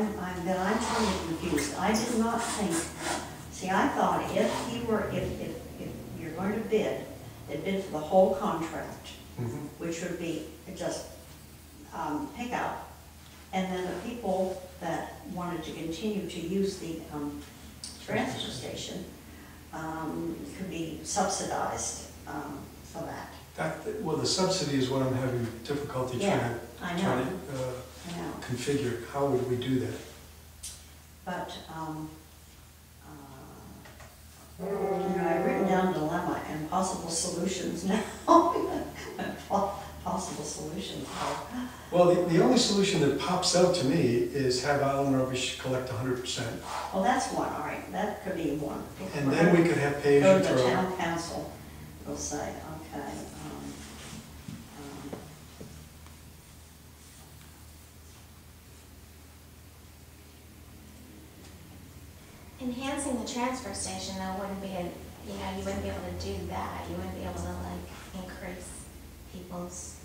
I'm totally confused. I did not think, see, I thought if you're going to bid, they'd bid for the whole contract, which would be just pick up, and then the people that wanted to continue to use the transfer station could be subsidized for that. Well, the subsidy is what I'm having difficulty trying to configure. How would we do that? But, I've written down dilemma and possible solutions now. Possible solutions. Well, the only solution that pops out to me is have Island Rubbish collect 100%. Well, that's one, all right, that could be one. And then we could have pay as you throw. Go to the town council, we'll say, okay. Enhancing the transfer station though wouldn't be you wouldn't be able to do that. You wouldn't be able to increase people's,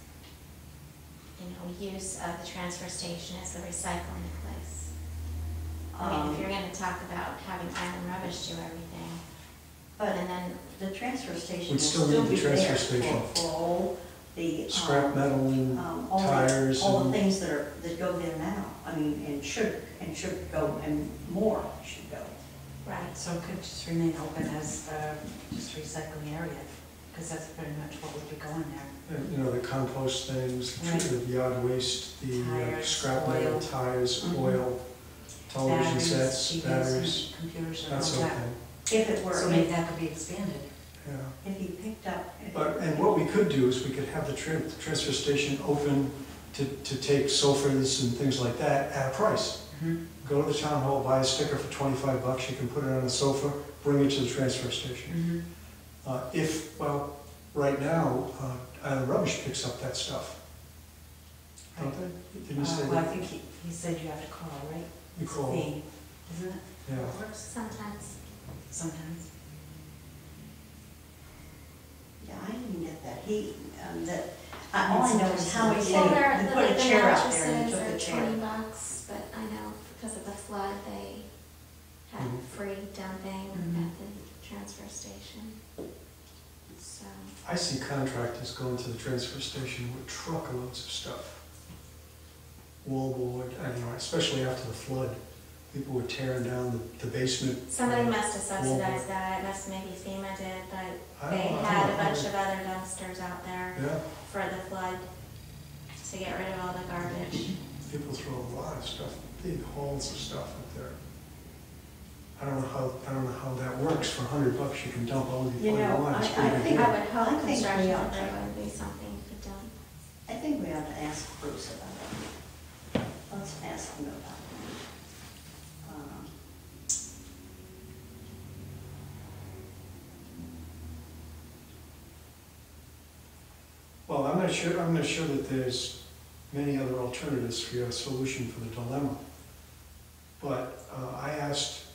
use of the transfer station as a recycling place. I mean, if you're going to talk about having Island Rubbish do everything, and then the transfer station would still need the transfer station for all the scrap metal and tires, all the things that go there now. I mean, and should go, and more should go. Right. So it could just remain open as just recycling area, because that's pretty much what would be going there. And, the compost things, the yard waste, the tires, scrap metal, oil. Tires, oil, television batteries, sets, TVs, batteries, computers, and that all sort of that. thing. If it were, So maybe that could be expanded. Yeah. if he picked up. And what we could do is we could have the transfer station open to take sofas and things like that at a price. Go to the town hall, buy a sticker for $25, you can put it on a sofa, bring it to the transfer station. Right now, Island Rubbish picks up that stuff. Don't they? Didn't you say Well, I that? think he said you have to call, right? You call. Fee, isn't it? Yeah. It works Sometimes. sometimes. Yeah, I didn't get that. All I know is how he Well, said he put a chair out there and the took the mattresses chair. are $20, but I know because of the flood, they had free dumping at the transfer station. So. I see contractors going to the transfer station with truckloads of stuff. Wallboard, especially after the flood. People were tearing down the basement. Somebody must have subsidized that. It must maybe FEMA did, but they had a bunch of other dumpsters out there for the flood to get rid of all the garbage. People throw a lot of stuff, big hauls of stuff up there. I don't know how that works. For $100, you can dump all the equipment at once. I would hope I think construction we ought debris to. would be something you could dump. I think we ought to ask Bruce about it. Let's ask him about it. Well, I'm not sure that there's many other alternatives for your solution for the dilemma. But I asked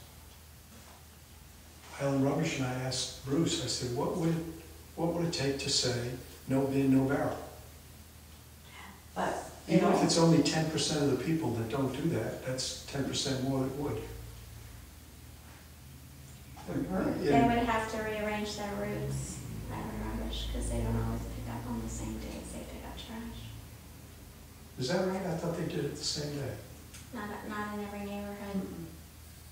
Island Rubbish and I asked Bruce, I said, what would it take to say no bin, no barrel? But Even if it's only 10% of the people that don't do that, that's 10% more that would. They would have to rearrange their routes, Island Rubbish, because they don't always pick up on the same days they pick up trash. Is that right? I thought they did it the same day. Not in every neighborhood.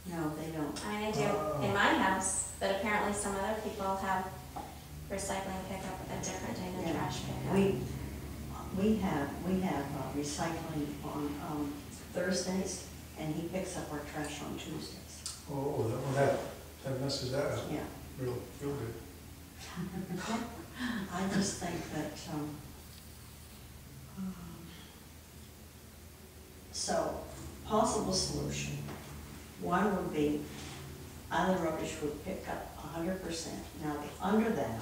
no, they don't. I mean, they do in my house, but apparently some other people have recycling pickup a different day than trash pickup. We have recycling on Thursdays, and he picks up our trash on Tuesdays. Oh, that messes that up. Yeah. Real good. I just think that, so, possible solution. One would be Island Rubbish would pick up 100%. Now, under that,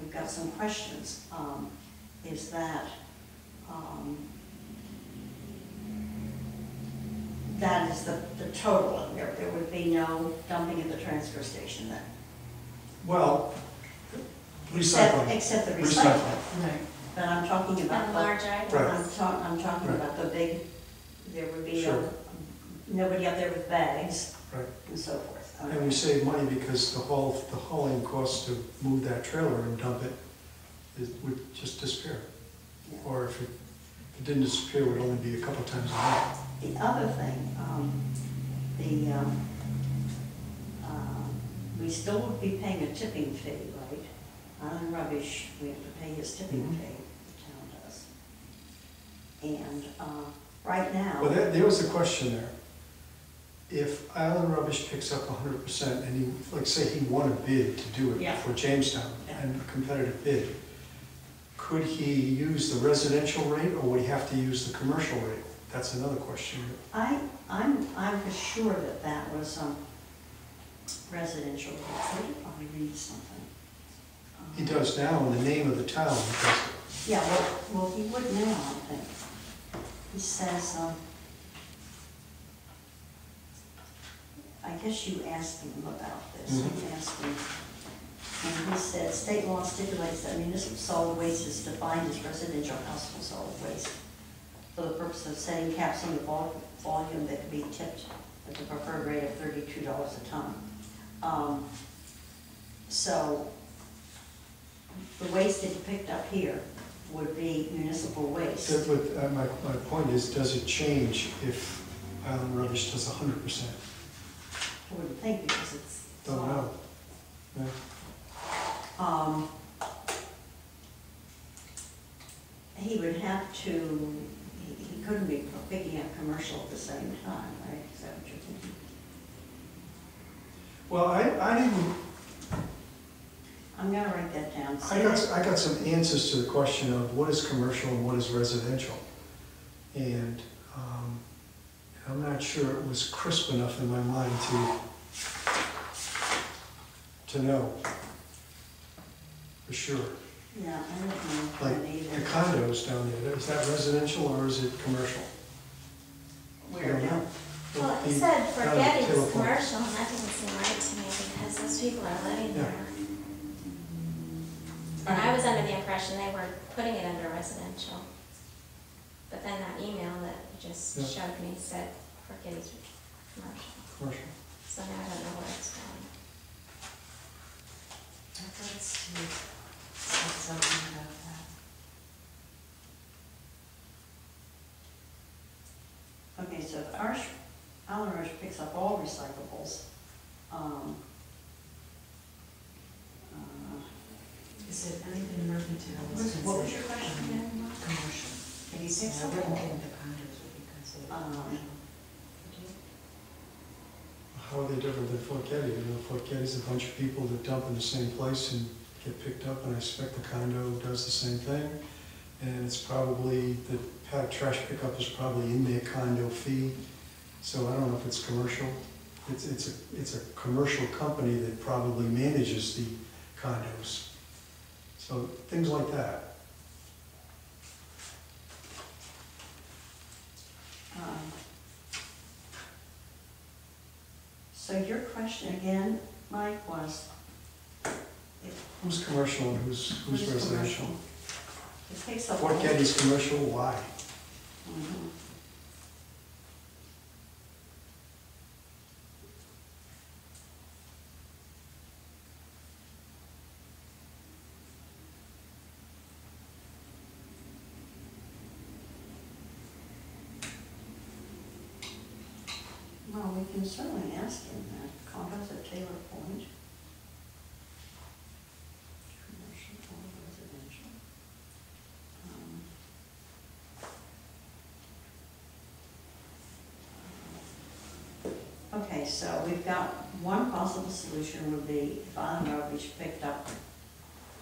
we've got some questions. Is that, that is the total, and there would be no dumping at the transfer station then? Well, recycling. Except the recycling. Right. But I'm talking about And large items. Right. I'm talking Right. about the big, there would be Sure. no nobody up there with bags Right. and so forth. And we save money because the hauling cost to move that trailer and dump it, would just disappear. Yeah. Or if it didn't disappear, it would only be a couple times a month. The other thing, we still would be paying a tipping fee, right? On rubbish, we have to pay his tipping fee, the town does. And right now. Well, there was a question there. If Island Rubbish picks up 100% and he, like say he won a bid to do it Yeah. for Jamestown and a competitive bid, could he use the residential rate or would he have to use the commercial rate? That's another question. I was sure that was residential. I could probably read something. He does now in the name of the town. Yeah, well, he would now, I think. He says, I guess you asked him about this. You asked him, and he said, state law stipulates that municipal solid waste is defined as residential household solid waste for the purpose of setting caps on the volume that can be tipped at the preferred rate of $32 a ton. So the waste that you picked up here would be municipal waste. But my point is, does it change if Island Rubbish does 100%? I wouldn't think because it's. Don't know. Yeah. He would have to, he couldn't be picking up commercial at the same time, right? Is that what you're thinking? Well, I didn't. I'm gonna write that down. I got some answers to the question of what is commercial and what is residential. And I'm not sure it was crisp enough in my mind to know for sure. Yeah, I don't know. Like the condos down there, is that residential or is it commercial? Where now? Well, he said forget it was commercial, and that didn't seem right to me because those people are living there. And I was under the impression they were putting it under residential. But then that email that you just showed me said forget it's commercial. Commercial. So now I don't know where it's going. I thought Steve said something about that. Okay, so if Island Rubbish picks up all recyclables, Is it anything mercantile? what was your question again? Commercial. If he picks I up wouldn't all, think the condos would be considered commercial. How are they different than Fort Getty? You know, Fort Getty's a bunch of people that dump in the same place and get picked up, and I expect the condo does the same thing. And it's probably, the trash pickup is probably in their condo fee. So I don't know if it's commercial. It's a commercial company that probably manages the condos. So things like that. So your question again, Mike, was? Who's commercial and who's residential? It takes up. Fort Getty's commercial, why? Mhm. Well, we can certainly ask him that. Condos at Taylor Point. Commercial or residential. Okay, so we've got one possible solution would be if Island Rubbish picked up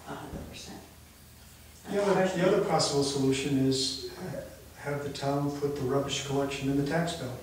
100%. The other possible solution is have the town put the rubbish collection in the tax bill.